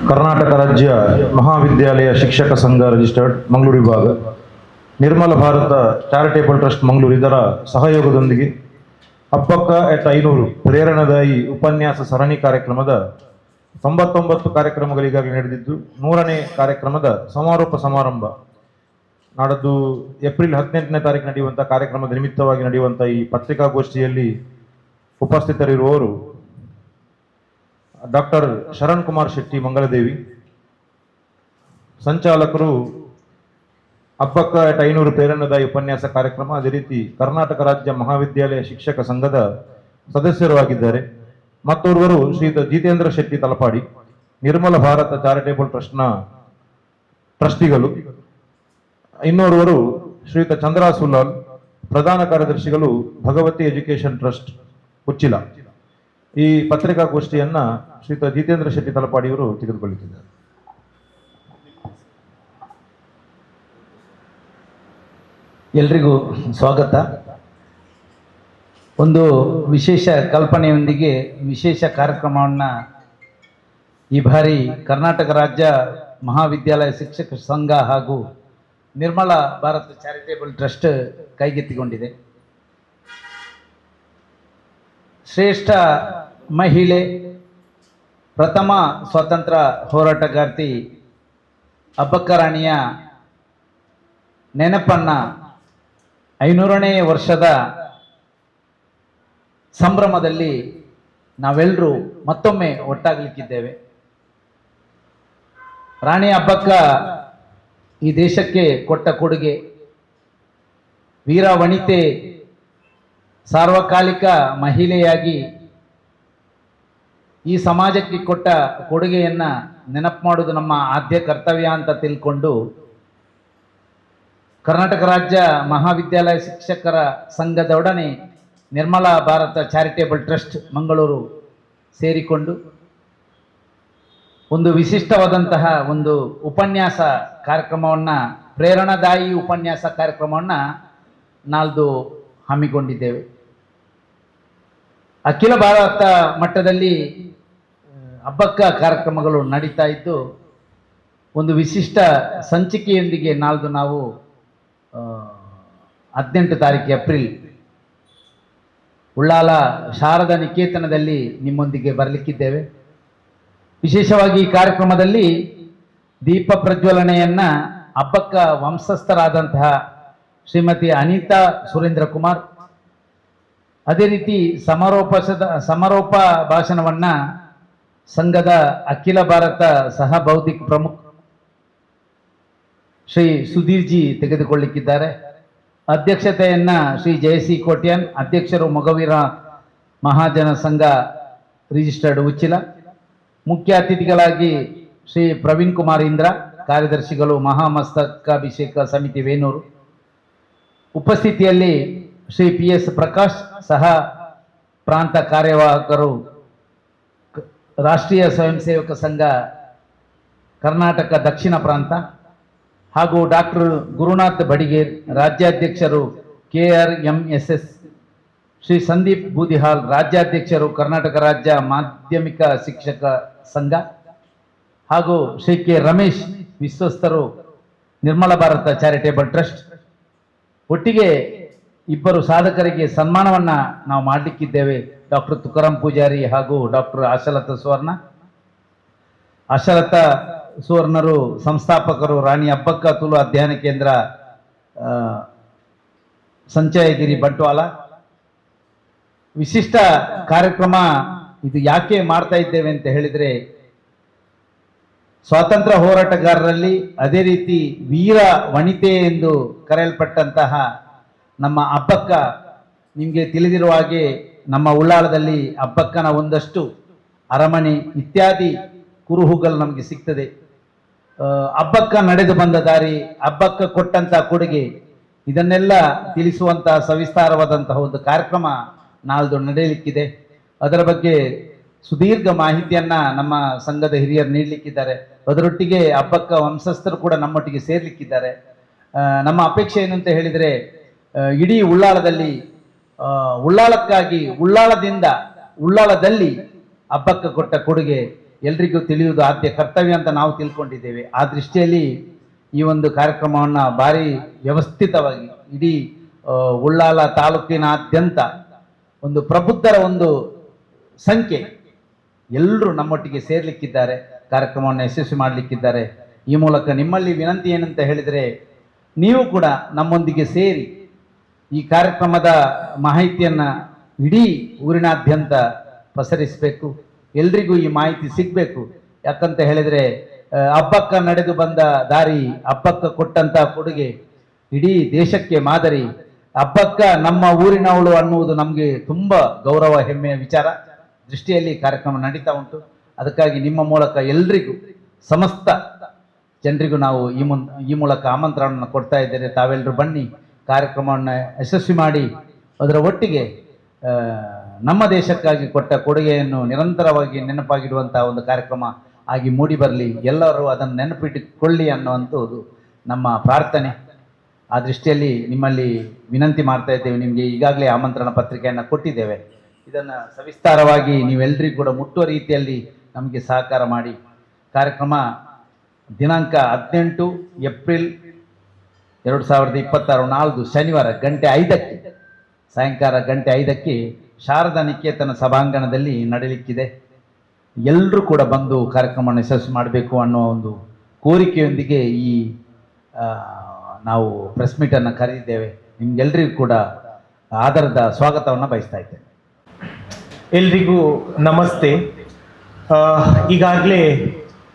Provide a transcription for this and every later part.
ಕರ್ನಾಟಕ ರಾಜ್ಯ ಮಹಾವಿದ್ಯಾಲಯ ಶಿಕ್ಷಕ ಸಂಘ ರಿಜಿಸ್ಟರ್ಡ್ ಮಂಗಳೂರು ವಿಭಾಗ, ನಿರ್ಮಲ ಭಾರತ ಚಾರಿಟೇಬಲ್ ಟ್ರಸ್ಟ್ ಮಂಗಳೂರು ಇದರ ಸಹಯೋಗದೊಂದಿಗೆ ಅಬ್ಬಕ್ಕ ಎಟ್ 500 ಪ್ರೇರಣಾದಾಯಿ ಉಪನ್ಯಾಸ ಸರಣಿ ಕಾರ್ಯಕ್ರಮದ 99 ಕಾರ್ಯಕ್ರಮಗಳು ಈಗಾಗಲೇ ನಡೆದಿದ್ದು 100ನೇ ಕಾರ್ಯಕ್ರಮದ ಸಮಾರೋಪ ಸಮಾರಂಭ ನಾಡದ್ದು ಏಪ್ರಿಲ್ 18ನೇ ತಾರೀಕು ನಡೆಯುವಂಥ ಕಾರ್ಯಕ್ರಮದ ನಿಮಿತ್ತವಾಗಿ ನಡೆಯುವಂಥ ಈ ಪತ್ರಿಕಾಗೋಷ್ಠಿಯಲ್ಲಿ ಉಪಸ್ಥಿತರಿರುವವರು ಡಾಕ್ಟರ್ ಶರಣ್ ಕುಮಾರ್ ಶೆಟ್ಟಿ ಮಂಗಳದೇವಿ, ಸಂಚಾಲಕರು ಅಬ್ಬಕ್ಕ ಎಟ್ 500 ಪ್ರೇರಣಾದಾಯಿ ಉಪನ್ಯಾಸ ಕಾರ್ಯಕ್ರಮ, ಅದೇ ರೀತಿ ಕರ್ನಾಟಕ ರಾಜ್ಯ ಮಹಾವಿದ್ಯಾಲಯ ಶಿಕ್ಷಕ ಸಂಘದ ಸದಸ್ಯರು ಆಗಿದ್ದಾರೆ. ಮತ್ತೋರ್ವರು ಶ್ರೀಯುತ ಜಿತೇಂದ್ರ ಶೆಟ್ಟಿ ತಲಪಾಡಿ, ನಿರ್ಮಲ ಭಾರತ ಚಾರಿಟೇಬಲ್ ಟ್ರಸ್ಟ್ನ ಟ್ರಸ್ಟಿಗಳು. ಇನ್ನೋರ್ವರು ಶ್ರೀಯುತ ಚಂದ್ರ ಸುಲಾಲ್, ಪ್ರಧಾನ ಕಾರ್ಯದರ್ಶಿಗಳು ಭಗವತಿ ಎಜುಕೇಶನ್ ಟ್ರಸ್ಟ್ ಉಚ್ಚಿಲ. ಈ ಪತ್ರಿಕಾಗೋಷ್ಠಿಯನ್ನ ಶ್ರೀಯುತ ಜಿತೇಂದ್ರ ಶೆಟ್ಟಿ ತಲಪಾಡಿಯವರು ತೆಗೆದುಕೊಳ್ಳುತ್ತಿದ್ದಾರೆ. ಎಲ್ರಿಗೂ ಸ್ವಾಗತ. ಒಂದು ವಿಶೇಷ ಕಲ್ಪನೆಯೊಂದಿಗೆ ವಿಶೇಷ ಕಾರ್ಯಕ್ರಮವನ್ನು ಈ ಬಾರಿ ಕರ್ನಾಟಕ ರಾಜ್ಯ ಮಹಾವಿದ್ಯಾಲಯ ಶಿಕ್ಷಕ ಸಂಘ ಹಾಗೂ ನಿರ್ಮಲ ಭಾರತ ಚಾರಿಟೇಬಲ್ ಟ್ರಸ್ಟ್ ಕೈಗೆತ್ತಿಕೊಂಡಿದೆ. ಶ್ರೇಷ್ಠ ಮಹಿಳೆ, ಪ್ರಥಮ ಸ್ವಾತಂತ್ರ್ಯ ಹೋರಾಟಗಾರ್ತಿ ಅಬ್ಬಕ್ಕ ರಾಣಿಯ ನೆನಪನ್ನ 500ನೇ ವರ್ಷದ ಸಂಭ್ರಮದಲ್ಲಿ ನಾವೆಲ್ಲರೂ ಮತ್ತೊಮ್ಮೆ ಒಟ್ಟಾಗಲಿಕ್ಕಿದ್ದೇವೆ. ರಾಣಿ ಅಬ್ಬಕ್ಕ ಈ ದೇಶಕ್ಕೆ ಕೊಟ್ಟ ಕೊಡುಗೆ, ವೀರ ವನಿತೆ, ಸಾರ್ವಕಾಲಿಕ ಮಹಿಳೆಯಾಗಿ ಈ ಸಮಾಜಕ್ಕೆ ಕೊಟ್ಟ ಕೊಡುಗೆಯನ್ನ ನೆನಪು ಮಾಡುವುದು ನಮ್ಮ ಆದ್ಯ ಕರ್ತವ್ಯ ಅಂತ ತಿಳ್ಕೊಂಡು ಕರ್ನಾಟಕ ರಾಜ್ಯ ಮಹಾವಿದ್ಯಾಲಯ ಶಿಕ್ಷಕರ ಸಂಘದೊಡನೆ ನಿರ್ಮಲಾ ಭಾರತ ಚಾರಿಟೇಬಲ್ ಟ್ರಸ್ಟ್ ಮಂಗಳೂರು ಸೇರಿಕೊಂಡು ಒಂದು ವಿಶಿಷ್ಟವಾದಂತಹ ಒಂದು ಉಪನ್ಯಾಸ ಕಾರ್ಯಕ್ರಮವನ್ನು, ಪ್ರೇರಣಾದಾಯಿ ಉಪನ್ಯಾಸ ಕಾರ್ಯಕ್ರಮವನ್ನು ನಾಳ್ದು ಹಮ್ಮಿಕೊಂಡಿದ್ದೇವೆ. ಅಖಿಲ ಭಾರತ ಮಟ್ಟದಲ್ಲಿ ಅಬ್ಬಕ್ಕ ಕಾರ್ಯಕ್ರಮಗಳು ನಡೀತಾ ಇದ್ದು, ಒಂದು ವಿಶಿಷ್ಟ ಸಂಚಿಕೆಯೊಂದಿಗೆ ನಾಳ್ದು ನಾವು 18 ತಾರೀಕು ಏಪ್ರಿಲ್ ಉಳ್ಳಾಲ ಶಾರದಾ ನಿಕೇತನದಲ್ಲಿ ನಿಮ್ಮೊಂದಿಗೆ ಬರಲಿಕ್ಕಿದ್ದೇವೆ. ವಿಶೇಷವಾಗಿ ಈ ಕಾರ್ಯಕ್ರಮದಲ್ಲಿ ದೀಪ ಪ್ರಜ್ವಲನೆಯನ್ನ ಅಬ್ಬಕ್ಕ ವಂಶಸ್ಥರಾದಂತಹ ಶ್ರೀಮತಿ ಅನಿತಾ ಸುರೇಂದ್ರ ಕುಮಾರ್, ಅದೇ ರೀತಿ ಸಮಾರೋಪ ಭಾಷಣವನ್ನ ಸಂಘದ ಅಖಿಲ ಭಾರತ ಸಹ ಬೌದ್ಧಿಕ ಪ್ರಮುಖ ಶ್ರೀ ಸುಧೀರ್ಜಿ ತೆಗೆದುಕೊಳ್ಳಿಕ್ಕಿದ್ದಾರೆ. ಅಧ್ಯಕ್ಷತೆಯನ್ನ ಶ್ರೀ ಜಯಸಿ ಕೋಟ್ಯಾನ್, ಅಧ್ಯಕ್ಷರು ಮೊಗವೀರ ಮಹಾಜನ ಸಂಘ ರಿಜಿಸ್ಟರ್ಡ್ ಉಚ್ಚಿಲ. ಮುಖ್ಯ ಅತಿಥಿಗಳಾಗಿ ಶ್ರೀ ಪ್ರವೀಣ್ ಕುಮಾರ್ ಇಂದ್ರ, ಕಾರ್ಯದರ್ಶಿಗಳು ಮಹಾಮಸ್ತಕಾಭಿಷೇಕ ಸಮಿತಿ ವೇಣೂರು. ಉಪಸ್ಥಿತಿಯಲ್ಲಿ ಶ್ರೀ PS ಪ್ರಕಾಶ್, ಸಹ ಪ್ರಾಂತ ಕಾರ್ಯವಾಹಕರು ರಾಷ್ಟ್ರೀಯ ಸ್ವಯಂ ಸೇವಕ ಸಂಘ ಕರ್ನಾಟಕ ದಕ್ಷಿಣ ಪ್ರಾಂತ, ಹಾಗೂ ಡಾಕ್ಟರ್ ಗುರುನಾಥ್ ಬಡಿಗೇರ್, ರಾಜ್ಯಾಧ್ಯಕ್ಷರು KRMSS. ಶ್ರೀ ಸಂದೀಪ್ ಬೂದಿಹಾಲ್, ರಾಜ್ಯಾಧ್ಯಕ್ಷರು ಕರ್ನಾಟಕ ರಾಜ್ಯ ಮಾಧ್ಯಮಿಕ ಶಿಕ್ಷಕ ಸಂಘ, ಹಾಗೂ ಶ್ರೀ K ರಮೇಶ್, ವಿಶ್ವಸ್ತರು ನಿರ್ಮಲ ಭಾರತ ಚಾರಿಟೇಬಲ್ ಟ್ರಸ್ಟ್. ಒಟ್ಟಿಗೆ ಇಬ್ಬರು ಸಾಧಕರಿಗೆ ಸನ್ಮಾನವನ್ನ ನಾವು ಮಾಡಲಿಕ್ಕಿದ್ದೇವೆ, ಡಾಕ್ಟರ್ ತುಕಾರಾಂ ಪೂಜಾರಿ ಹಾಗೂ ಡಾಕ್ಟರ್ ಆಶಲತಾ ಸುವರ್ಣ. ಆಶಲತಾ ಸುವರ್ಣರು ಸಂಸ್ಥಾಪಕರು ರಾಣಿ ಅಬ್ಬಕ್ಕ ತುಳು ಅಧ್ಯಯನ ಕೇಂದ್ರ ಸಂಚಯಗಿರಿ ಬಂಟ್ವಾಳ. ವಿಶಿಷ್ಟ ಕಾರ್ಯಕ್ರಮ ಇದು ಯಾಕೆ ಮಾಡ್ತಾ ಇದ್ದೇವೆ ಅಂತ ಹೇಳಿದ್ರೆ, ಸ್ವಾತಂತ್ರ್ಯ ಹೋರಾಟಗಾರರಲ್ಲಿ ಅದೇ ರೀತಿ ವೀರ ವನಿತೆ ಎಂದು ಕರೆಯಲ್ಪಟ್ಟಂತಹ ನಮ್ಮ ಅಬ್ಬಕ್ಕ, ನಿಮಗೆ ತಿಳಿದಿರುವ ಹಾಗೆ ನಮ್ಮ ಉಳ್ಳಾಳದಲ್ಲಿ ಅಬ್ಬಕ್ಕನ ಒಂದಷ್ಟು ಅರಮನೆ ಇತ್ಯಾದಿ ಕುರುಹುಗಳು ನಮಗೆ ಸಿಗ್ತದೆ. ಅಬ್ಬಕ್ಕ ನಡೆದು ಬಂದ ದಾರಿ, ಅಬ್ಬಕ್ಕ ಕೊಟ್ಟಂತ ಕೊಡುಗೆ, ಇದನ್ನೆಲ್ಲ ತಿಳಿಸುವಂತಹ ಸವಿಸ್ತಾರವಾದಂತಹ ಒಂದು ಕಾರ್ಯಕ್ರಮ ನಾಳ್ದು ನಡೆಯಲಿಕ್ಕಿದೆ. ಅದರ ಬಗ್ಗೆ ಸುದೀರ್ಘ ಮಾಹಿತಿಯನ್ನ ನಮ್ಮ ಸಂಘದ ಹಿರಿಯರು ನೀಡಲಿಕ್ಕಿದ್ದಾರೆ. ಅದರೊಟ್ಟಿಗೆ ಅಬ್ಬಕ್ಕ ವಂಶಸ್ಥರು ಕೂಡ ನಮ್ಮೊಟ್ಟಿಗೆ ಸೇರ್ಲಿಕ್ಕಿದ್ದಾರೆ. ನಮ್ಮ ಅಪೇಕ್ಷೆ ಏನು ಅಂತ ಹೇಳಿದ್ರೆ, ಇಡೀ ಉಳ್ಳಾಳದಲ್ಲಿ ಉಳ್ಳಾಳಕ್ಕಾಗಿ ಉಳ್ಳಾಳದಲ್ಲಿ ಅಬ್ಬಕ್ಕ ಕೊಟ್ಟ ಕೊಡುಗೆ ಎಲ್ರಿಗೂ ತಿಳಿಯುವುದು ಆದ್ಯ ಕರ್ತವ್ಯ ಅಂತ ನಾವು ತಿಳ್ಕೊಂಡಿದ್ದೇವೆ. ಆ ದೃಷ್ಟಿಯಲ್ಲಿ ಈ ಒಂದು ಕಾರ್ಯಕ್ರಮವನ್ನು ಭಾರಿ ವ್ಯವಸ್ಥಿತವಾಗಿ ಇಡೀ ಉಳ್ಳಾಲ ತಾಲೂಕಿನಾದ್ಯಂತ ಒಂದು ಪ್ರಬುದ್ಧರ ಒಂದು ಸಂಖ್ಯೆ ಎಲ್ಲರೂ ನಮ್ಮೊಟ್ಟಿಗೆ ಸೇರ್ಲಿಕ್ಕಿದ್ದಾರೆ, ಕಾರ್ಯಕ್ರಮವನ್ನು ಯಶಸ್ವಿ ಮಾಡಲಿಕ್ಕಿದ್ದಾರೆ. ಈ ಮೂಲಕ ನಿಮ್ಮಲ್ಲಿ ವಿನಂತಿ ಏನಂತ ಹೇಳಿದರೆ, ನೀವು ಕೂಡ ನಮ್ಮೊಂದಿಗೆ ಸೇರಿ ಈ ಕಾರ್ಯಕ್ರಮದ ಮಾಹಿತಿಯನ್ನು ಇಡೀ ಊರಿನಾದ್ಯಂತ ಪಸರಿಸಬೇಕು. ಎಲ್ರಿಗೂ ಈ ಮಾಹಿತಿ ಸಿಗಬೇಕು. ಯಾಕಂತ ಹೇಳಿದರೆ ಹಬ್ಬಕ್ಕ ನಡೆದು ಬಂದ ದಾರಿ, ಹಬ್ಬಕ್ಕ ಕೊಟ್ಟಂತ ಕೊಡುಗೆ ಇಡೀ ದೇಶಕ್ಕೆ ಮಾದರಿ. ಹಬ್ಬಕ್ಕ ನಮ್ಮ ಊರಿನವಳು ಅನ್ನುವುದು ನಮಗೆ ತುಂಬ ಗೌರವ ಹೆಮ್ಮೆಯ ವಿಚಾರ ದೃಷ್ಟಿಯಲ್ಲಿ ಕಾರ್ಯಕ್ರಮ ನಡೀತಾ ಉಂಟು. ಅದಕ್ಕಾಗಿ ನಿಮ್ಮ ಮೂಲಕ ಎಲ್ರಿಗೂ ಸಮಸ್ತ ಜನರಿಗೂ ನಾವು ಈ ಮೂಲಕ ಆಮಂತ್ರಣವನ್ನು ಕೊಡ್ತಾ ಇದ್ದೇವೆ. ತಾವೆಲ್ಲರೂ ಬನ್ನಿ, ಕಾರ್ಯಕ್ರಮವನ್ನು ಯಶಸ್ವಿ ಮಾಡಿ ಅದರ ಒಟ್ಟಿಗೆ ನಮ್ಮ ದೇಶಕ್ಕಾಗಿ ಕೊಟ್ಟ ಕೊಡುಗೆಯನ್ನು ನಿರಂತರವಾಗಿ ನೆನಪಾಗಿಡುವಂತಹ ಒಂದು ಕಾರ್ಯಕ್ರಮ ಆಗಿ ಮೂಡಿ ಬರಲಿ, ಎಲ್ಲರೂ ಅದನ್ನು ನೆನಪಿಟ್ಟುಕೊಳ್ಳಿ ಅನ್ನುವಂಥದ್ದು ನಮ್ಮ ಪ್ರಾರ್ಥನೆ. ಆ ದೃಷ್ಟಿಯಲ್ಲಿ ನಿಮ್ಮಲ್ಲಿ ವಿನಂತಿ ಮಾಡ್ತಾ ಇದ್ದೇವೆ. ನಿಮಗೆ ಈಗಾಗಲೇ ಆಮಂತ್ರಣ ಪತ್ರಿಕೆಯನ್ನು ಕೊಟ್ಟಿದ್ದೇವೆ. ಇದನ್ನು ಸವಿಸ್ತಾರವಾಗಿ ನೀವೆಲ್ಲರಿಗೂ ಕೂಡ ಮುಟ್ಟುವ ರೀತಿಯಲ್ಲಿ ನಮಗೆ ಸಹಕಾರ ಮಾಡಿ. ಕಾರ್ಯಕ್ರಮ ದಿನಾಂಕ 18 ಏಪ್ರಿಲ್ 2026 ನಾಳ್ದು ಶನಿವಾರ ಗಂಟೆ 5ಕ್ಕೆ, ಸಾಯಂಕಾಲ ಗಂಟೆ 5ಕ್ಕೆ ಶಾರದಾ ನಿಕೇತನ ಸಭಾಂಗಣದಲ್ಲಿ ನಡೆಯಲಿಕ್ಕಿದೆ. ಎಲ್ಲರೂ ಕೂಡ ಬಂದು ಕಾರ್ಯಕ್ರಮವನ್ನು ಯಶಸ್ವಿ ಮಾಡಬೇಕು ಅನ್ನೋ ಒಂದು ಕೋರಿಕೆಯೊಂದಿಗೆ ಈ ನಾವು ಪ್ರೆಸ್ ಮೀಟನ್ನು ಕರೆದಿದ್ದೇವೆ. ನಿಮ್ಗೆಲ್ರಿಗೂ ಕೂಡ ಆಧಾರದ ಸ್ವಾಗತವನ್ನು ಬಯಸ್ತಾ ಇದ್ದೇನೆ. ಎಲ್ರಿಗೂ ನಮಸ್ತೆ. ಈಗಾಗಲೇ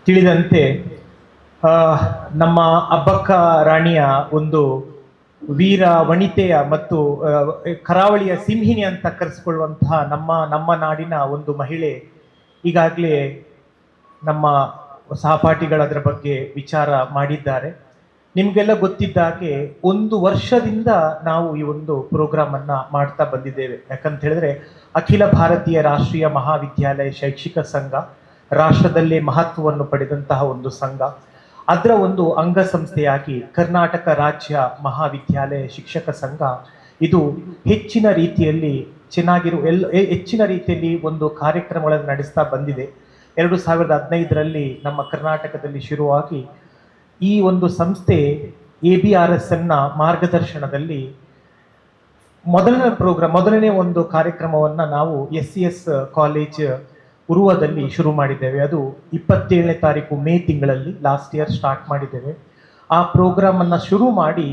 ತಿಳಿದಂತೆ ನಮ್ಮ ಅಬ್ಬಕ್ಕ ರಾಣಿಯ ಒಂದು ವೀರ ವನಿತೆಯ ಮತ್ತು ಕರಾವಳಿಯ ಸಿಂಹಿಣಿ ಅಂತ ಕರೆಸಿಕೊಳ್ಳುವಂತಹ ನಮ್ಮ ನಾಡಿನ ಒಂದು ಮಹಿಳೆ ಈಗಾಗಲೇ ನಮ್ಮ ಸಹಪಾಠಿಗಳ ಅದರ ಬಗ್ಗೆ ವಿಚಾರ ಮಾಡಿದ್ದಾರೆ. ನಿಮಗೆಲ್ಲ ಗೊತ್ತಿದ್ದಾಗೆ 1 ವರ್ಷದಿಂದ ನಾವು ಈ ಒಂದು ಪ್ರೋಗ್ರಾಮನ್ನು ಮಾಡ್ತಾ ಬಂದಿದ್ದೇವೆ. ಯಾಕಂತ ಹೇಳಿದ್ರೆ ಅಖಿಲ ಭಾರತೀಯ ರಾಷ್ಟ್ರೀಯ ಮಹಾವಿದ್ಯಾಲಯ ಶೈಕ್ಷಿಕ ಸಂಘ ರಾಷ್ಟ್ರದಲ್ಲೇ ಮಹತ್ವವನ್ನು ಪಡೆದಂತಹ ಒಂದು ಸಂಘ. ಅದರ ಒಂದು ಅಂಗಸಂಸ್ಥೆಯಾಗಿ ಕರ್ನಾಟಕ ರಾಜ್ಯ ಮಹಾವಿದ್ಯಾಲಯ ಶಿಕ್ಷಕ ಸಂಘ ಇದು ಹೆಚ್ಚಿನ ರೀತಿಯಲ್ಲಿ ಹೆಚ್ಚಿನ ರೀತಿಯಲ್ಲಿ ಒಂದು ಕಾರ್ಯಕ್ರಮಗಳನ್ನು ನಡೆಸ್ತಾ ಬಂದಿದೆ. 2015ರಲ್ಲಿ ನಮ್ಮ ಕರ್ನಾಟಕದಲ್ಲಿ ಶುರುವಾಗಿ ಈ ಒಂದು ಸಂಸ್ಥೆ ABRSನ ಮಾರ್ಗದರ್ಶನದಲ್ಲಿ ಮೊದಲನೇ ಒಂದು ಕಾರ್ಯಕ್ರಮವನ್ನು ನಾವು SCS ಕಾಲೇಜ್ ಉರುವದಲ್ಲಿ ಶುರು ಮಾಡಿದ್ದೇವೆ. ಅದು 27ನೇ ತಾರೀಕು ಮೇ ತಿಂಗಳಲ್ಲಿ ಲಾಸ್ಟ್ ಇಯರ್ ಸ್ಟಾರ್ಟ್ ಮಾಡಿದ್ದೇವೆ. ಆ ಪ್ರೋಗ್ರಾಮನ್ನು ಶುರು ಮಾಡಿ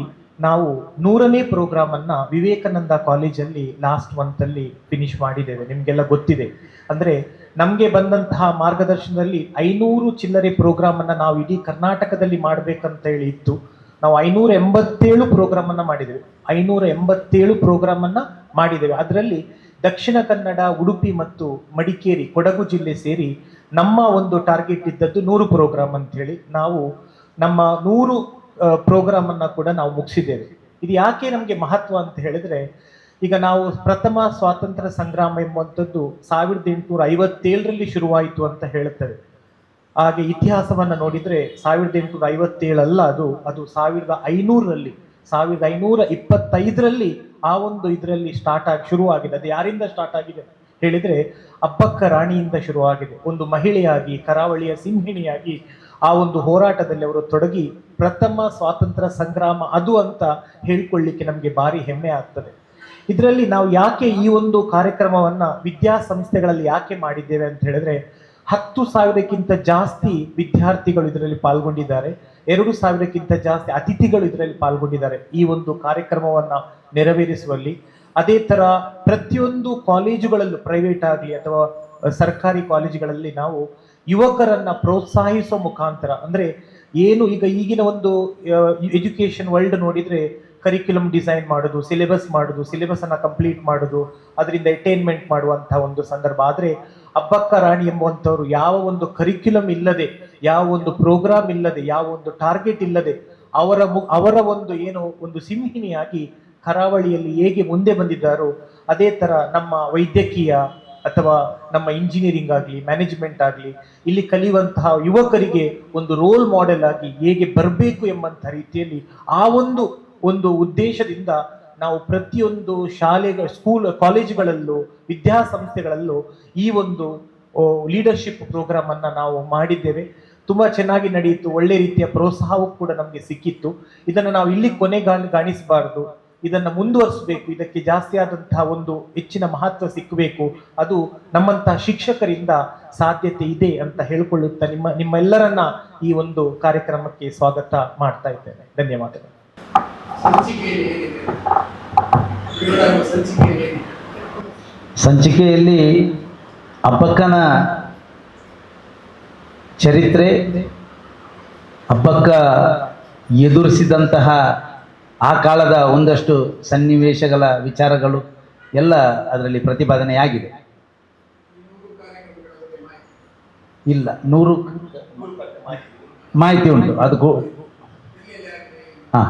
ನಾವು 100ನೇ ಪ್ರೋಗ್ರಾಮನ್ನು ವಿವೇಕಾನಂದ ಕಾಲೇಜಲ್ಲಿ ಲಾಸ್ಟ್ ಮಂತಲ್ಲಿ ಫಿನಿಶ್ ಮಾಡಿದ್ದೇವೆ. ನಿಮಗೆಲ್ಲ ಗೊತ್ತಿದೆ. ಅಂದರೆ ನಮಗೆ ಬಂದಂತಹ ಮಾರ್ಗದರ್ಶನದಲ್ಲಿ 500 ಚಿಲ್ಲರೆ ಪ್ರೋಗ್ರಾಮನ್ನು ನಾವು ಇಡೀ ಕರ್ನಾಟಕದಲ್ಲಿ ಮಾಡಬೇಕಂತ ಹೇಳಿ ಇತ್ತು. ನಾವು 587 ಪ್ರೋಗ್ರಾಮನ್ನು ಮಾಡಿದ್ದೇವೆ. 587 ಪ್ರೋಗ್ರಾಮನ್ನು ಮಾಡಿದ್ದೇವೆ. ಅದರಲ್ಲಿ ದಕ್ಷಿಣ ಕನ್ನಡ, ಉಡುಪಿ ಮತ್ತು ಮಡಿಕೇರಿ, ಕೊಡಗು ಜಿಲ್ಲೆ ಸೇರಿ ನಮ್ಮ ಒಂದು ಟಾರ್ಗೆಟ್ ಇದ್ದದ್ದು 100 ಪ್ರೋಗ್ರಾಮ್ ಅಂತ ಹೇಳಿ ನಾವು ನಮ್ಮ 100 ಪ್ರೋಗ್ರಾಮನ್ನು ಕೂಡ ನಾವು ಮುಗಿಸಿದ್ದೇವೆ. ಇದು ಯಾಕೆ ನಮಗೆ ಮಹತ್ವ ಅಂತ ಹೇಳಿದ್ರೆ, ಈಗ ನಾವು ಪ್ರಥಮ ಸ್ವಾತಂತ್ರ್ಯ ಸಂಗ್ರಾಮ ಎಂಬುವಂಥದ್ದು 1857ರಲ್ಲಿ ಶುರುವಾಯಿತು ಅಂತ ಹೇಳುತ್ತೇವೆ. ಹಾಗೆ ಇತಿಹಾಸವನ್ನು ನೋಡಿದರೆ 1857 ಅಲ್ಲ, ಅದು 1500ರಲ್ಲಿ 1525ರಲ್ಲಿ ಆ ಒಂದು ಇದರಲ್ಲಿ ಶುರುವಾಗಿದೆ. ಅದು ಯಾರಿಂದ ಸ್ಟಾರ್ಟ್ ಆಗಿದೆ ಹೇಳಿದರೆ ಅಬ್ಬಕ್ಕ ರಾಣಿಯಿಂದ ಶುರುವಾಗಿದೆ. ಒಂದು ಮಹಿಳೆಯಾಗಿ, ಕರಾವಳಿಯ ಸಿಂಹಿಣಿಯಾಗಿ ಆ ಒಂದು ಹೋರಾಟದಲ್ಲಿ ಅವರು ತೊಡಗಿ ಪ್ರಥಮ ಸ್ವಾತಂತ್ರ್ಯ ಸಂಗ್ರಾಮ ಅದು ಅಂತ ಹೇಳ್ಕೊಳ್ಳಿಕ್ಕೆ ನಮಗೆ ಭಾರಿ ಹೆಮ್ಮೆ ಆಗ್ತದೆ. ಇದರಲ್ಲಿ ನಾವು ಯಾಕೆ ಈ ಒಂದು ಕಾರ್ಯಕ್ರಮವನ್ನ ವಿದ್ಯಾಸಂಸ್ಥೆಗಳಲ್ಲಿ ಯಾಕೆ ಮಾಡಿದ್ದೇವೆ ಅಂತ ಹೇಳಿದ್ರೆ, 10,000ಕ್ಕಿಂತ ಜಾಸ್ತಿ ವಿದ್ಯಾರ್ಥಿಗಳು ಇದರಲ್ಲಿ ಪಾಲ್ಗೊಂಡಿದ್ದಾರೆ, 2,000ಕ್ಕಿಂತ ಜಾಸ್ತಿ ಅತಿಥಿಗಳು ಇದರಲ್ಲಿ ಪಾಲ್ಗೊಂಡಿದ್ದಾರೆ ಈ ಒಂದು ಕಾರ್ಯಕ್ರಮವನ್ನ ನೆರವೇರಿಸುವಲ್ಲಿ. ಅದೇ ತರ ಪ್ರತಿಯೊಂದು ಕಾಲೇಜುಗಳಲ್ಲೂ, ಪ್ರೈವೇಟ್ ಆಗಲಿ ಅಥವಾ ಸರ್ಕಾರಿ ಕಾಲೇಜುಗಳಲ್ಲಿ ನಾವು ಯುವಕರನ್ನ ಪ್ರೋತ್ಸಾಹಿಸುವ ಮುಖಾಂತರ, ಅಂದ್ರೆ ಏನು ಈಗ ಈಗಿನ ಒಂದು ಎಜುಕೇಶನ್ ವರ್ಲ್ಡ್ ನೋಡಿದ್ರೆ ಕರಿಕ್ಯುಲಮ್ ಡಿಸೈನ್ ಮಾಡೋದು, ಸಿಲೆಬಸ್ ಅನ್ನ ಕಂಪ್ಲೀಟ್ ಮಾಡೋದು, ಅದರಿಂದ ಅಟೈನ್ಮೆಂಟ್ ಮಾಡುವಂತಹ ಒಂದು ಸಂದರ್ಭ. ಆದ್ರೆ ಅಬ್ಬಕ್ಕ ರಾಣಿ ಎಂಬುವಂಥವ್ರು ಯಾವ ಒಂದು ಕರಿಕ್ಯುಲಮ್ ಇಲ್ಲದೆ, ಯಾವ ಒಂದು ಪ್ರೋಗ್ರಾಮ್ ಇಲ್ಲದೆ, ಯಾವ ಒಂದು ಟಾರ್ಗೆಟ್ ಇಲ್ಲದೆ ಅವರ ಒಂದು ಏನು ಒಂದು ಸಿಂಹಿಣಿಯಾಗಿ ಕರಾವಳಿಯಲ್ಲಿ ಹೇಗೆ ಮುಂದೆ ಬಂದಿದ್ದಾರೋ, ಅದೇ ತರ ನಮ್ಮ ವೈದ್ಯಕೀಯ ಅಥವಾ ನಮ್ಮ ಇಂಜಿನಿಯರಿಂಗ್ ಆಗಲಿ, ಮ್ಯಾನೇಜ್ಮೆಂಟ್ ಆಗಲಿ, ಇಲ್ಲಿ ಕಲಿಯುವಂತಹ ಯುವಕರಿಗೆ ಒಂದು ರೋಲ್ ಮಾಡೆಲ್ ಆಗಿ ಹೇಗೆ ಬರಬೇಕು ಎಂಬಂತಹ ರೀತಿಯಲ್ಲಿ ಆ ಒಂದು ಉದ್ದೇಶದಿಂದ ನಾವು ಪ್ರತಿಯೊಂದು ಶಾಲೆಗಳ, ಕಾಲೇಜುಗಳಲ್ಲೂ, ವಿದ್ಯಾಸಂಸ್ಥೆಗಳಲ್ಲೂ ಈ ಒಂದು ಲೀಡರ್ಶಿಪ್ ಪ್ರೋಗ್ರಾಮ್ ಅನ್ನ ನಾವು ಮಾಡಿದ್ದೇವೆ. ತುಂಬಾ ಚೆನ್ನಾಗಿ ನಡೆಯಿತು, ಒಳ್ಳೆ ರೀತಿಯ ಪ್ರೋತ್ಸಾಹವೂ ಕೂಡ ನಮಗೆ ಸಿಕ್ಕಿತ್ತು. ಇದನ್ನು ನಾವು ಇಲ್ಲಿ ಕೊನೆಗಾಣಿಸಬಾರದು, ಇದನ್ನ ಮುಂದುವರಿಸಬೇಕು, ಇದಕ್ಕೆ ಜಾಸ್ತಿ ಆದಂತಹ ಒಂದು ಹೆಚ್ಚಿನ ಮಹತ್ವ ಸಿಕ್ಕಬೇಕು. ಅದು ನಮ್ಮಂತಹ ಶಿಕ್ಷಕರಿಂದ ಸಾಧ್ಯತೆ ಇದೆ ಅಂತ ಹೇಳ್ಕೊಳ್ಳುತ್ತಾ ನಿಮ್ಮೆಲ್ಲರನ್ನ ಈ ಒಂದು ಕಾರ್ಯಕ್ರಮಕ್ಕೆ ಸ್ವಾಗತ ಮಾಡ್ತಾ ಇದ್ದೇನೆ. ಧನ್ಯವಾದಗಳು. ಸಂಚಿಕೆಯಲ್ಲಿ ಅಬ್ಬಕ್ಕನ ಚರಿತ್ರೆ, ಅಬ್ಬಕ್ಕ ಎದುರಿಸಿದಂತಹ ಆ ಕಾಲದ ಒಂದಷ್ಟು ಸನ್ನಿವೇಶಗಳ ವಿಚಾರಗಳು ಎಲ್ಲ ಅದರಲ್ಲಿ ಪ್ರತಿಪಾದನೆಯಾಗಿದೆ. ಇಲ್ಲ, 100 ಮಾಹಿತಿ ಉಂಟು. ಅದು ಹಾ,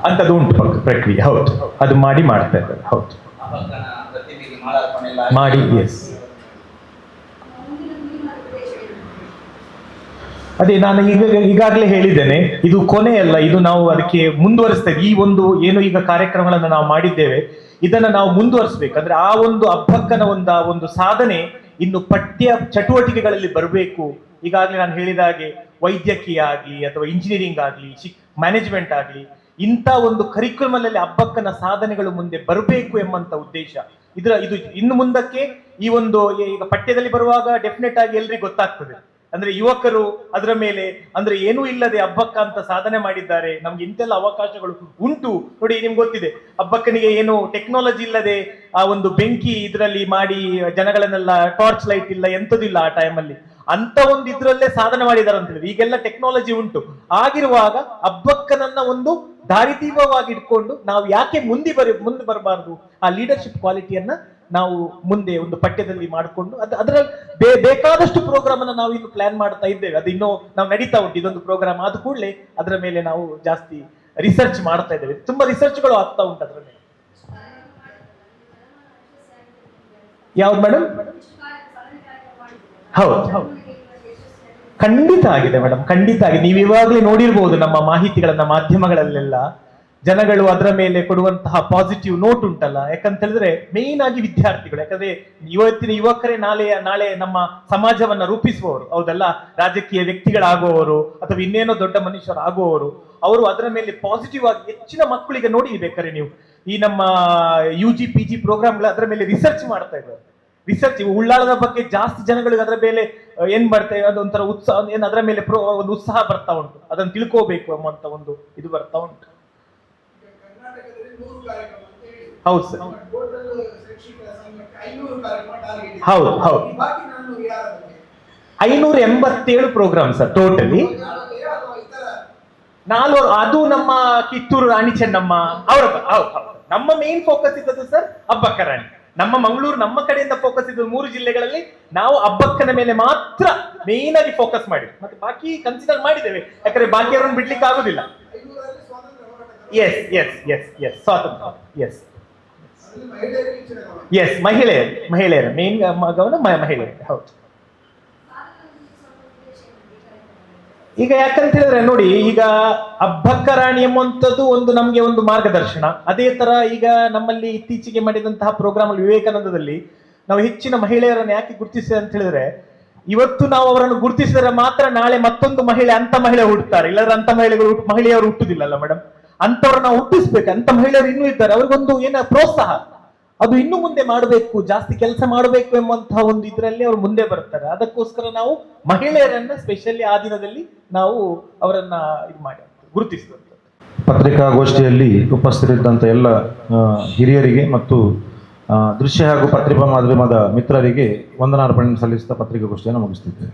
ಅಂತದ್ದು ಉಂಟು ಪ್ರಕ್ರಿಯೆ. ಹೌದು, ಅದು ಮಾಡ್ತಾ ಇದ್ದಾರೆ. ಹೌದು, ಮಾಡಿ. ಎಸ್, ಅದೇ ನಾನು ಈಗಾಗಲೇ ಹೇಳಿದ್ದೇನೆ, ಇದು ಕೊನೆಯಲ್ಲ, ಇದು ನಾವು ಅದಕ್ಕೆ ಮುಂದುವರಿಸ್ತೇವೆ. ಈ ಒಂದು ಏನು ಈಗ ಕಾರ್ಯಕ್ರಮಗಳನ್ನು ನಾವು ಮಾಡಿದ್ದೇವೆ, ಇದನ್ನ ನಾವು ಮುಂದುವರಿಸಬೇಕಂದ್ರೆ ಆ ಒಂದು ಅಬ್ಬಕ್ಕನ ಒಂದು ಸಾಧನೆ ಇನ್ನು ಪಠ್ಯ ಚಟುವಟಿಕೆಗಳಲ್ಲಿ ಬರಬೇಕು. ಈಗಾಗಲೇ ನಾನು ಹೇಳಿದ ಹಾಗೆ ವೈದ್ಯಕೀಯ ಆಗಲಿ ಅಥವಾ ಇಂಜಿನಿಯರಿಂಗ್ ಆಗಲಿ ಮ್ಯಾನೇಜ್ಮೆಂಟ್ ಆಗಲಿ ಇಂಥ ಒಂದು ಕರಿಕ್ಯುಲಮ್ ಅಲ್ಲಿ ಅಬ್ಬಕ್ಕನ ಸಾಧನೆಗಳು ಮುಂದೆ ಬರಬೇಕು ಎಂಬಂತ ಉದ್ದೇಶ. ಇದು ಇನ್ನು ಮುಂದಕ್ಕೆ ಈ ಒಂದು ಈಗ ಪಠ್ಯದಲ್ಲಿ ಬರುವಾಗ ಡೆಫಿನೆಟ್ ಆಗಿ ಎಲ್ರಿಗೂ ಗೊತ್ತಾಗ್ತದೆ. ಅಂದ್ರೆ ಯುವಕರು ಅದರ ಮೇಲೆ ಅಂದ್ರೆ ಏನೂ ಇಲ್ಲದೆ ಅಬ್ಬಕ್ಕ ಅಂತ ಸಾಧನೆ ಮಾಡಿದ್ದಾರೆ, ನಮ್ಗೆ ಇಂತೆಲ್ಲ ಅವಕಾಶಗಳು ಉಂಟು. ನೋಡಿ, ನಿಮ್ಗೆ ಗೊತ್ತಿದೆ, ಅಬ್ಬಕ್ಕನಿಗೆ ಏನು ಟೆಕ್ನಾಲಜಿ ಇಲ್ಲದೆ ಆ ಒಂದು ಬೆಂಕಿ ಇದರಲ್ಲಿ ಮಾಡಿ ಜನಗಳನ್ನೆಲ್ಲ, ಟಾರ್ಚ್ ಲೈಟ್ ಇಲ್ಲ, ಎಂತದಿಲ್ಲ ಆ ಟೈಮಲ್ಲಿ, ಅಂತ ಒಂದು ಇದ್ರಲ್ಲೇ ಸಾಧನೆ ಮಾಡಿದ್ದಾರೆ ಅಂತ ಹೇಳಿದ್ರೆ ಈಗೆಲ್ಲ ಟೆಕ್ನಾಲಜಿ ಉಂಟು. ಆಗಿರುವಾಗ ಅಬ್ಬಕ್ಕನನ್ನ ಒಂದು ದಾರಿದೀಪವಾಗಿ ಇಟ್ಕೊಂಡು ನಾವು ಯಾಕೆ ಮುಂದೆ ಬರಬಾರದು? ಆ ಲೀಡರ್ಶಿಪ್ ಕ್ವಾಲಿಟಿಯನ್ನ ನಾವು ಮುಂದೆ ಒಂದು ಪಠ್ಯದಲ್ಲಿ ಮಾಡಿಕೊಂಡು ಅದರಲ್ಲಿ ಬೇಕಾದಷ್ಟು ಪ್ರೋಗ್ರಾಮ್ ಅನ್ನ ನಾವು ಇನ್ನು ಪ್ಲಾನ್ ಮಾಡ್ತಾ ಇದ್ದೇವೆ. ಅದು ಇನ್ನೂ ನಾವು ನಡೀತಾ ಉಂಟು. ಇದೊಂದು ಪ್ರೋಗ್ರಾಮ್ ಆದ ಕೂಡಲೇ ಅದರ ಮೇಲೆ ನಾವು ಜಾಸ್ತಿ ರಿಸರ್ಚ್ ಮಾಡ್ತಾ ಇದ್ದೇವೆ. ತುಂಬಾ ರಿಸರ್ಚ್ಗಳು ಆಗ್ತಾ ಉಂಟು ಅದರ ಮೇಲೆ. ಯಾವ್ದು ಮೇಡಮ್? ಹೌದು, ಖಂಡಿತ ಆಗಿದೆ ಮೇಡಮ್, ಖಂಡಿತ ಆಗಿದೆ. ನೀವು ಇವಾಗಲೇ ನೋಡಿರ್ಬೋದು ನಮ್ಮ ಮಾಹಿತಿಗಳನ್ನ ಮಾಧ್ಯಮಗಳಲ್ಲೆಲ್ಲ ಜನಗಳು ಅದರ ಮೇಲೆ ಕೊಡುವಂತಹ ಪಾಸಿಟಿವ್ ನೋಟ್ ಉಂಟಲ್ಲ. ಯಾಕಂತ ಹೇಳಿದ್ರೆ ಮೇನ್ ಆಗಿ ವಿದ್ಯಾರ್ಥಿಗಳು, ಯಾಕಂದ್ರೆ ಇವತ್ತಿನ ಯುವಕರೇ ನಾಳೆ ನಮ್ಮ ಸಮಾಜವನ್ನ ರೂಪಿಸುವವರು. ಹೌದಲ್ಲ, ರಾಜಕೀಯ ವ್ಯಕ್ತಿಗಳಾಗುವವರು ಅಥವಾ ಇನ್ನೇನೋ ದೊಡ್ಡ ಮನುಷ್ಯರಾಗುವವರು. ಅವರು ಅದರ ಮೇಲೆ ಪಾಸಿಟಿವ್ ಆಗಿ ಹೆಚ್ಚಿನ ಮಕ್ಕಳಿಗೆ ನೋಡಿ ಬೇಕಾದ್ರೆ ನೀವು ಈ ನಮ್ಮ UG PG ಪ್ರೋಗ್ರಾಮ್ಗಳು ಅದರ ಮೇಲೆ ರಿಸರ್ಚ್ ಮಾಡ್ತಾ ಇದ್ದಾರೆ. ರಿಸರ್ಚ್ ಉಳ್ಳಾಳದ ಬಗ್ಗೆ ಜಾಸ್ತಿ ಜನಗಳಿಗೆ ಅದರ ಮೇಲೆ ಏನ್ ಮಾಡ್ತೇವೆ, ಅದೊಂಥರ ಉತ್ಸಾಹ, ಏನ್ ಅದರ ಮೇಲೆ ಒಂದು ಉತ್ಸಾಹ ಬರ್ತಾ ಉಂಟು, ಅದನ್ನು ತಿಳ್ಕೋಬೇಕು ಎಂಬಂತ ಒಂದು ಇದು ಬರ್ತಾ ಉಂಟು. ಹೌದು ಸರ್, ಹೌದು ಹೌದು, 587 ಪ್ರೋಗ್ರಾಮ್ ಸರ್ ಟೋಟಲಿ. 4 ಅದು ನಮ್ಮ ಕಿತ್ತೂರು ರಾಣಿ ಚೆನ್ನಮ್ಮ ಅವರ. ನಮ್ಮ ಮೇನ್ ಫೋಕಸ್ ಇದ್ದದ್ದು ಸರ್ ಅಬ್ಬಕ್ಕ ರಾಣಿ. ನಮ್ಮ ಮಂಗಳೂರು ನಮ್ಮ ಕಡೆಯಿಂದ ಫೋಕಸ್ ಇದ್ದು 3 ಜಿಲ್ಲೆಗಳಲ್ಲಿ ನಾವು ಅಬ್ಬಕ್ಕನ ಮೇಲೆ ಮಾತ್ರ ಮೇನ್ ಆಗಿ ಫೋಕಸ್ ಮಾಡಿದ್ವಿ. ಮತ್ತೆ ಬಾಕಿ ಕನ್ಸಿಡರ್ ಮಾಡಿದ್ದೇವೆ, ಯಾಕಂದ್ರೆ ಬಾಕಿಯವರನ್ನು ಬಿಡ್ಲಿಕ್ಕೆ ಆಗುದಿಲ್ಲ. ಎಸ್ ಎಸ್ ಎಸ್ ಎಸ್ ಸ್ವಾತಂತ್ರ್ಯ, ಎಸ್ ಮಹಿಳೆಯರ ಮೇನ್ ಗಮನ ಮಹಿಳೆಯರು. ಹೌದು. ಈಗ ಯಾಕಂತ ಹೇಳಿದ್ರೆ ನೋಡಿ, ಈಗ ಅಬ್ಬಕ್ಕ ರಾಣಿ ಎಂಬುವಂಥದ್ದು ಒಂದು ನಮ್ಗೆ ಒಂದು ಮಾರ್ಗದರ್ಶನ. ಅದೇ ತರ ಈಗ ನಮ್ಮಲ್ಲಿ ಇತ್ತೀಚೆಗೆ ಮಾಡಿದಂತಹ ಪ್ರೋಗ್ರಾಮ್ ಅಲ್ಲಿ ವಿವೇಕಾನಂದದಲ್ಲಿ ನಾವು ಹೆಚ್ಚಿನ ಮಹಿಳೆಯರನ್ನು ಯಾಕೆ ಗುರುತಿಸಿದೆ ಅಂತ ಹೇಳಿದ್ರೆ, ಇವತ್ತು ನಾವು ಅವರನ್ನು ಗುರುತಿಸಿದರೆ ಮಾತ್ರ ನಾಳೆ ಮತ್ತೊಂದು ಮಹಿಳೆ ಅಂತ ಮಹಿಳೆ ಹುಟ್ಟುತ್ತಾರೆ, ಇಲ್ಲದ್ರೆ ಅಂತ ಮಹಿಳೆಯರು ಹುಟ್ಟುದಿಲ್ಲಲ್ಲ ಮೇಡಮ್. ಅಂತವ್ರನ್ನ ನಾವು ಹುಟ್ಟಿಸ್ಬೇಕು. ಅಂತ ಮಹಿಳೆಯರು ಇನ್ನೂ ಇದ್ದಾರೆ, ಅವ್ರಿಗೊಂದು ಪ್ರೋತ್ಸಾಹ, ಅದು ಇನ್ನು ಮುಂದೆ ಮಾಡಬೇಕು, ಜಾಸ್ತಿ ಕೆಲಸ ಮಾಡಬೇಕು ಎಂಬಂತಹ ಒಂದು ಇದರಲ್ಲಿ ಅವರು ಮುಂದೆ ಬರ್ತಾರೆ. ಅದಕ್ಕೋಸ್ಕರ ನಾವು ಮಹಿಳೆಯರನ್ನ ಸ್ಪೆಷಲಿ ಆ ದಿನದಲ್ಲಿ ನಾವು ಅವರನ್ನ ಇದು ಮಾಡಿ ಗುರುತಿಸುವಂತ. ಪತ್ರಿಕಾಗೋಷ್ಠಿಯಲ್ಲಿ ಉಪಸ್ಥಿತರಿದ್ದಂಥ ಎಲ್ಲ ಹಿರಿಯರಿಗೆ ಮತ್ತು ದೃಶ್ಯ ಹಾಗೂ ಪತ್ರಿಕಾ ಮಾಧ್ಯಮದ ಮಿತ್ರರಿಗೆ ವಂದನಾರ್ಪಣೆ ಸಲ್ಲಿಸುತ್ತಾ ಪತ್ರಿಕಾಗೋಷ್ಠಿಯನ್ನು ಮುಗಿಸುತ್ತಿದ್ದೇವೆ.